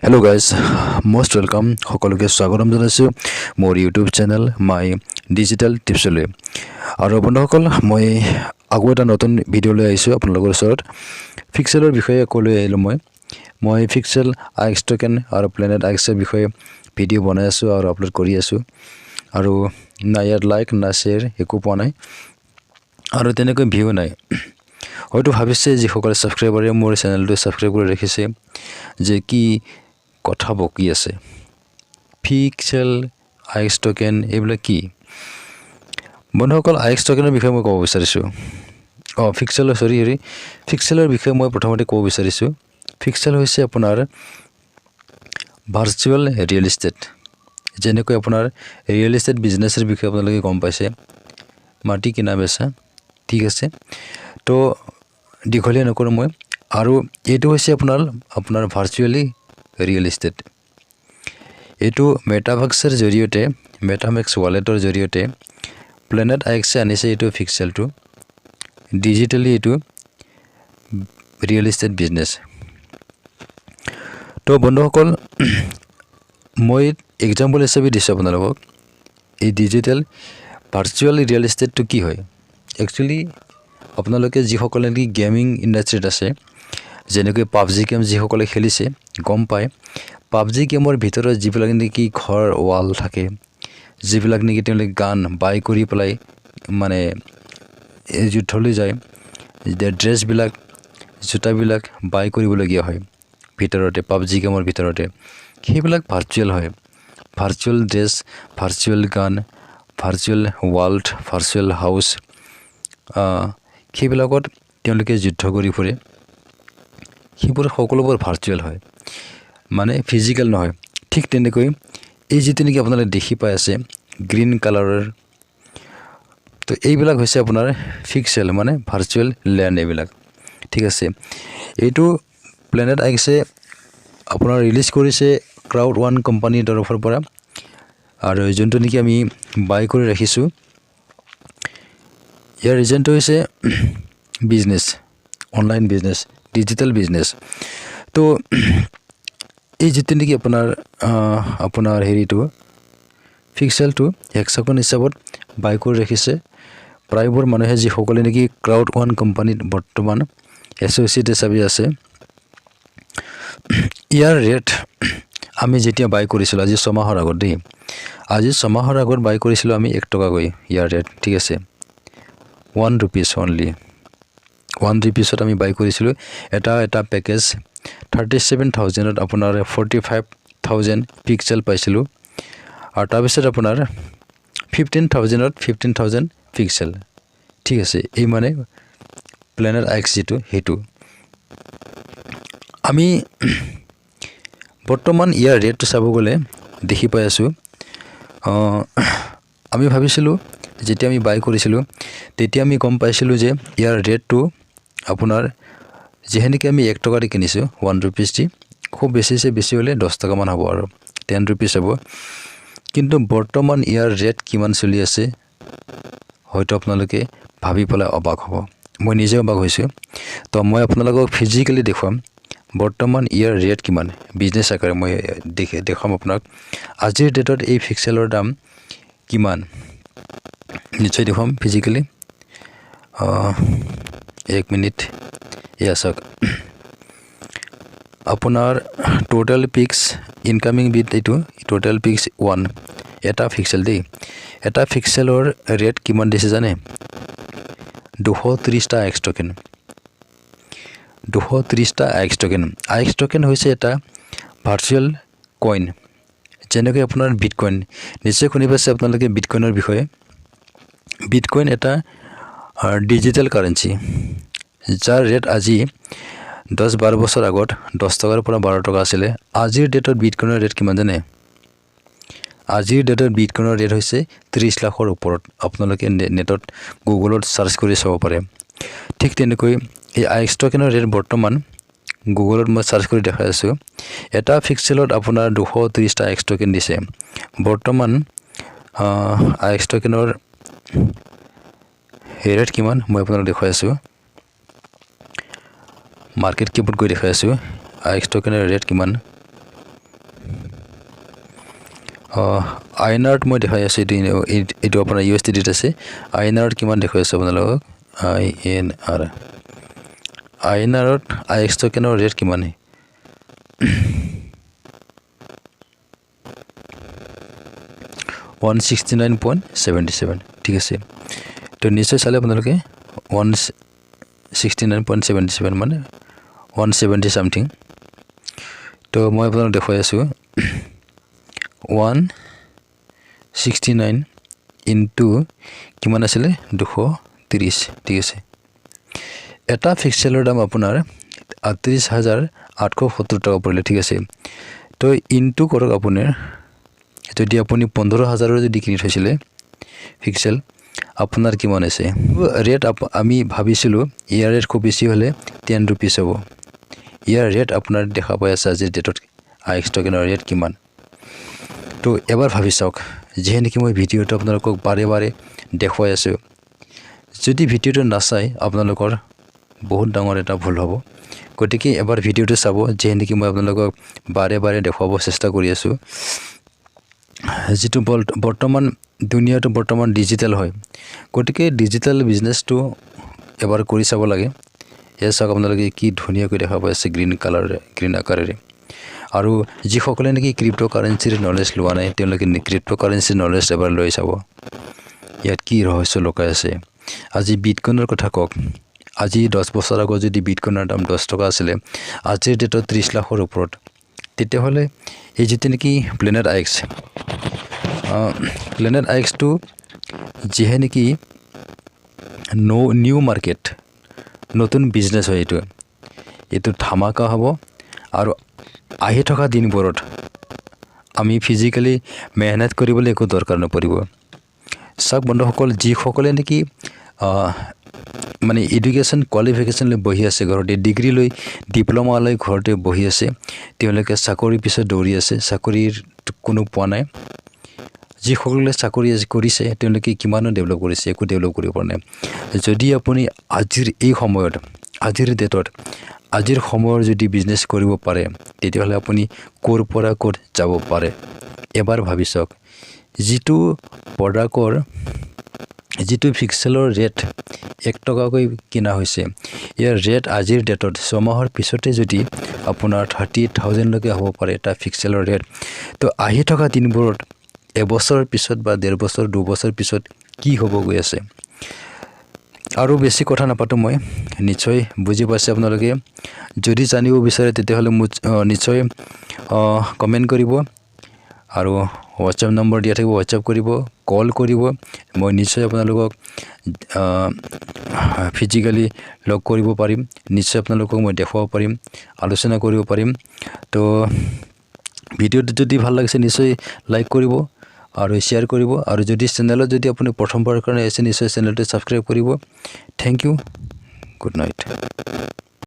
Hello guys, most welcome. সকলোকে স্বাগতম জনাইছো মোৰ YouTube চেনেল মাই ডিজিটেল টিপছলৈ। আৰু বন্ধুসকল মই আগৰ এটা নতুন ভিডিও লৈ আহিছো আপোনালোকৰ ওচৰত পিক্সেলৰ বিষয়ে ক'লৈ আহিলো মই পিক্সেল আইএক্স টোকেন আৰু প্লেনেট আইএক্সৰ বিষয়ে ভিডিও বনাই আছো আৰু আপলোড কৰি আছো আৰু না ইয়াৰ লাইক না শেয়াৰ একো পোৱা নাই আৰু তেনেকৈ ভিউ নাই হয়তো ভাবিছে যে সকলে সাবস্ক্ৰাইবাৰে মোৰ চেনেলটো সাবস্ক্ৰাইব কৰি ৰাখিছে যে কি কথা বকি আছে পিক্সেল আইএক্স টোকেন এইবিলাক কি বন্ধুসকল আইএক্স টোকেনৰ বিষয়ে মই ক'ব বিচাৰিছো পিক্সেলৰ বিষয়ে মই প্ৰথমতে ক'ব বিচাৰিছো পিক্সেল হৈছে আপোনাৰ ভাৰ্চুৱেল ৰিয়েল এষ্টেট যেনেকৈ আপোনাৰ ৰিয়েল এষ্টেট বিজনেছৰ বিষয়ে আপোনালোকে গম পাইছে মাটি কিনা বেচা ঠিক আছে তো দীঘলীয়া নকৰো মই আৰু এটো হৈছে আপোনাৰ ভাৰ্চুৱেলি ৰিয়েল এষ্টেট এটো মেটাভাৰ্সৰ জৰিয়তে মেটামেক্স ওয়ালেটৰ জৰিয়তে প্লেনেট আইএক্স আনিছে এটো পিক্সেলটো ডিজিটালি এটো ৰিয়েল এষ্টেট বিজনেছ তো বন্ধুসকল মই এক্সাম্পল হিচাপে দিছো আপোনালোকক এই ডিজিটাল ভাৰ্চুৱেল ৰিয়েল এষ্টেটটো কি হয় একচুয়ালি আপোনালোকে যিসকলে কি গেমিং ইন্ডাস্ট্ৰিত আছে যেনেকৈ পাবজি গেম যিসকলে খেলিছে গম পায় পাবজি গেমৰ ভিতৰত যিবিলাক নেকি ঘৰ ওয়াল থাকে যিবিলাক নেকি তেওঁলোকে গান বাই কৰি পেলাই মানে যুদ্ধলৈ যায় ড্ৰেছ বিলাক জোতা বিলাক বাই কৰিবলগীয়া হয় ভিতৰতে পাবজি গেমৰ ভিতৰতে সেইবিলাক ভাৰ্চুৱেল হয় ভাৰ্চুৱেল ড্ৰেছ ভাৰ্চুৱেল গান ভাৰ্চুৱেল ওয়াৰ্ল্ড ভাৰ্চুৱেল হাউস সেইবিলাকত তেওঁলোকে যুদ্ধ কৰি ফুৰে সেইবোৰ সকলোবোৰ ভাৰ্চুৱেল হয় মানে ফিজিক্যাল নহয় ঠিক তেনেকৈ এই যেটো নেকি আপোনালোকে দেখি পাই আছে গ্ৰীন কালাৰৰ তো এইবিলাক হৈছে আপোনাৰ পিক্সেল মানে ভাৰ্চুৱেল ল্যান্ড এইবিলাক ঠিক আছে এইটো প্লেনেট আইএক্সে আপোনাৰ ৰিলিজ কৰিছে ক্ৰাউড ওৱান কোম্পানীৰ তৰফৰ পৰা আৰু যোনটো নেকি আমি বাই কৰি ৰাখিছো ইয়াৰ ৰিজনটো হৈছে business online business digital business তো এই যেটো নেকি আপোনাৰ হেৰিটো পিক্সেলটো হেক্সাগন হিচাপত বাই কৰি ৰাখিছে প্ৰায়বোৰ মানুহে যি সকলে নেকি ক্ৰাউড ওৱান কোম্পানীত বৰ্তমান এছ'চিয়েট হিচাপে আছে ইয়াৰ ৰেট আমি যেতিয়া বাই কৰিছিল আজি 6 মাহৰ আগত দেই আজি 6 মাহৰ আগত বাই কৰিছিল আমি 1 টকা গৈ ইয়াৰ ৰেট ঠিক আছে 1 rupees only 1 rupeesত আমি বাই কৰিছিল এটা পেকেজ 37000 ত আপোনাৰ 45000 পিক্সেল পাইছিল আৰু তাৰ পিছত আপোনাৰ 15000 ত 15000 পিক্সেল ঠিক আছে এই মানে প্লেনেট আইএক্স যেটো হেতু আমি বৰ্তমান ইয়াৰ ৰেটটো চাব গলে দেখি পাই আছো আমি ভাবিছিলো যেতিয়া আমি বাই কৰিছিলো তেতিয়া আমি গম পাইছিলো যে ইয়াৰ ৰেটটো আপোনাৰ যেহেনিকে আমি 1 টকা দি কিনিছো 1 rupees দি খুব বেছি হলে 10 টকা মান হ'ব আৰু 10 rupees হ'ব কিন্তু বৰ্তমান ইয়াৰ ৰেট কিমান চলি আছে হয়তো আপোনালোকে ভাবি পেলাই অবাক হ'ব মই নিজে অবাক হৈছো তো মই আপোনালোকক ফিজিক্যালি দেখুৱাম বৰ্তমান ইয়াৰ ৰেট কিমান বিজনেছ আকাৰে মই দেখাম আপোনাক আজিৰ ডেটত এই পিক্সেলৰ দাম কিমান নিশ্চয় দেখুৱাম ফিজিক্যালি 1 মিনিট ইয়াছক আপোনাৰ টোটাল পিক্স ইনকামিং বিট এইটো টোটাল পিক্স 1 এটা পিক্সেল দেই এটা পিক্সেলৰ ৰেট কিমান দিছে জানে 230 টা আইএক্স টোকেন 230 টা আইএক্স টোকেন হৈছে এটা ভাৰ্চুৱেল কইন যেনেকৈ আপোনাৰ বিটকইন নিশ্চয় শুনি পাইছে আপোনালোকে বিটকইনৰ বিষয়ে বিটকইন এটা ডিজিটেল কাৰেন্সি যাৰ ৰেট আজি 10-12 বছৰ আগত 10 টকাৰ পৰা 12 টকা আছিল আজিৰ ডেটত বিটকইনৰ ৰেট কিমান জানে আজিৰ ডেটত বিটকইনৰ ৰেট হৈছে 30 লাখৰ ওপৰত আপোনালোকে নেটত গুগলত সাৰ্চ কৰি চাব পাৰে ঠিক তেনেকৈ এই আইএক্স টোকেনৰ ৰেট বৰ্তমান গুগলত মই সাৰ্চ কৰি দেখাই আছো এটা পিক্সেলত আপোনাৰ 230 টা আইএক্স টোকেন দিছে বৰ্তমান আইএক্স টোকেনৰ ৰেট কিমান মই আপোনাক দেখাই আছো মাৰ্কেট কিপত গৈ দেখাই আছো আইএক্স টোকেনৰ ৰেট কিমান আইনাৰত মই দেখাই আছোঁ এইটো আপোনাৰ USDত আছে আইনাৰত কিমান দেখুৱাই আছে আপোনালোকক INR আইনাৰত IX টোকেনৰ ৰেট কিমান 169.77 ঠিক আছে তো নিশ্চয় চালে আপোনালোকে 169.77 মানে 170 সামথিং তো মই আপোনালোকক দেখুৱাই আছোঁ 169 ইনটু কিমান আছিলে 230 ঠিক আছে এটা ফিক্সেলৰ দাম আপোনাৰ 38,870 টকা পৰিলে ঠিক আছে তো ইনটু কৰক আপোনাৰ যদি আপুনি 15,000 যদি কিনি থৈছিলে ফিক্সেল আপোনাৰ কিমান আছে ৰেট আমি ভাবিছিলোঁ ইয়াৰ ৰেট খুব বেছি হ'লে 10 rupees হ'ব ইয়াৰ ৰেট আপোনাৰ দেখা পাই আছে আজিৰ ডেটত IX টোকেনৰ ৰেট কিমান তো এবাৰ ভাবি চাওক যেনেকৈ মই ভিডিঅ'টো আপোনালোকক বাৰে বাৰে দেখুৱাই আছোঁ যদি ভিডিঅ'টো নাচাই আপোনালোকৰ বহুত ডাঙৰ এটা ভুল হ'ব গতিকে এবাৰ ভিডিঅ'টো চাব যেনেকৈ মই আপোনালোকক বাৰে বাৰে দেখুৱাব চেষ্টা কৰি আছোঁ যেটো বৰ্তমান দুনিয়াটো বৰ্তমান ডিজিটাল হয় গতিকে ডিজিটাল বিজনেছটো এবাৰ কৰি চাব লাগে এয়া চাওক আপোনালোকে কি ধুনীয়াকৈ দেখা পাই আছে গ্ৰীণ আকাৰেৰে আৰু যিসকলে নেকি ক্ৰিপ্টোকাৰেঞ্চিৰ নলেজ লোৱা নাই তেওঁলোকে ক্ৰিপ্টোকাৰেঞ্চিৰ নলেজ এবাৰ লৈ চাব ইয়াত কি ৰহস্য লুকাই আছে আজি বিটকইনৰ কথা কওক আজি 10 বছৰ আগত যদি বিটকইনৰ দাম 10 টকা আছিল আজিৰ ডেটত 30 লাখৰ ওপৰত তেতিয়াহ'লে এই যেতে নেকি প্লেনেট IX টো যিহে নেকি নিউ মাৰ্কেট নতুন বিজনেছ হয় এইটো ধামাকা হ'ব আৰু আহি থকা দিনবোৰত আমি ফিজিক্যালি মেহনত কৰিবলৈ একো দৰকাৰ নপৰিব চাওক বন্ধুসকল যিসকলে নেকি মানে এডুকেশ্যন কোৱালিফিকেশ্যন লৈ বহি আছে ঘৰতে ডিগ্ৰী লৈ ডিপ্লোমা লৈ ঘৰতে বহি আছে তেওঁলোকে চাকৰি পিছত দৌৰি আছে চাকৰিৰ কোনো পোৱা নাই যিসকলে চাকৰি কৰিছে তেওঁলোকে কিমানো ডেভেলপ কৰিছে একো ডেভেলপ কৰিব পৰা নাই যদি আপুনি আজিৰ এই সময়ত আজিৰ ডেটত আজিৰ সময়ৰ যদি বিজনেছ কৰিব পাৰে তেতিয়াহ'লে আপুনি ক'ৰ পৰা ক'ত যাব পাৰে এবাৰ ভাবি চাওক যিটো প্ৰডাক্টৰ যিটো ফিক্সেলৰ ৰেট 1 টকাকৈ কিনা হৈছে ইয়াৰ ৰেট আজিৰ ডেটত 6 মাহৰ পিছতে যদি আপোনাৰ 30,000 লৈকে হ'ব পাৰে এটা ফিক্সেলৰ ৰেট তো আহি থকা দিনবোৰত এবছৰ পিছত বা 1.5 বছৰ 2 বছৰ পিছত কি হ'ব গৈ আছে আৰু বেছি কথা নাপাতো মই নিশ্চয় বুজি পাইছে আপোনালোকে যদি জানিব বিচাৰে তেতিয়াহ'লে নিশ্চয় কমেন্ট কৰিব আৰু WhatsApp নম্বৰ দিয়া থাকিব WhatsApp কৰিব কল কৰিব মই নিশ্চয় আপোনালোকক ফিজিক্যালি লগ কৰিব পাৰিম নিশ্চয় আপোনালোকক মই দেখাব পাৰিম আলোচনা কৰিব পাৰিম তো ভিডিঅ'টো যদি ভাল লাগিছে নিশ্চয় লাইক কৰিব আৰু শেয়াৰ কৰিব আৰু যদি চেনেলত যদি আপুনি প্ৰথমবাৰৰ কাৰণে আছে নিশ্চয় চেনেলটো সাবস্ক্ৰাইব কৰিব থ্যাংক ইউ গুড নাইট